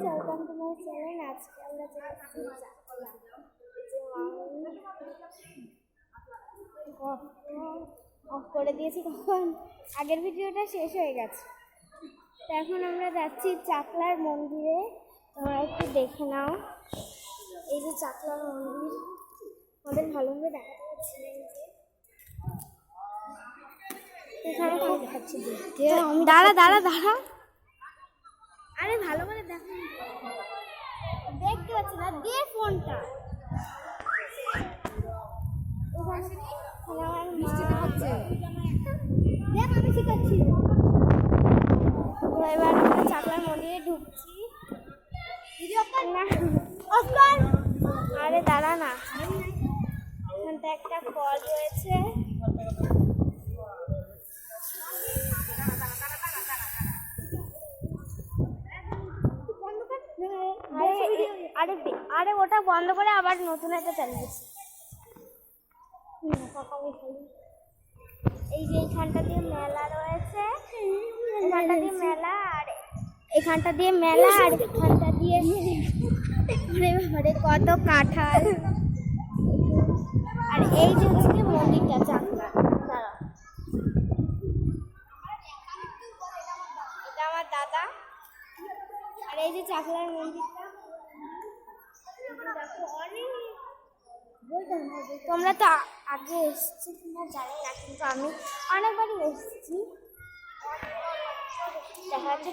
Welcome to my channel. আজকে আমরা যাচ্ছি অফ করে দিয়েছি কখন, আগের ভিডিওটা শেষ হয়ে গেছে। তো এখন আমরা যাচ্ছি চাকলার মন্দিরে, তোমরা একটু দেখে নাও। এই যে চাকলার মন্দির, আমাদের ভালোভাবে দেখাতে পারছি না। এখানে দেখাচ্ছি, দাঁড়া দাঁড়া দাঁড়া, আরে ভালো করে দেখো, দেখতে পাচ্ছি না, দে ফোনটা। দেখ আমি শিখাচ্ছি। এবার আমরা চাকলার মন্দিরে ঢুকছি। আরে দাঁড়া না, এখানটা একটা কল রয়েছে। আরে ওটা বন্ধ করে আবার নতুন একটা চালিয়েছি। এই যে এইখানটা দিয়ে মেলা রয়েছে, এখানটা দিয়ে মেলা, আর এখানটা দিয়ে মেলা, আর এখানটা দিয়ে কত কাঁঠাল। আর এই যে হচ্ছে মন্দিরটা চাকলা, এটা আমার দাদা। আর এই যে চাকলার মন্দিরটা, তোমরা তো আগে এসেছি কিনা জানি না, কিন্তু আমি অনেকবারই এসেছি। দেখা যাচ্ছে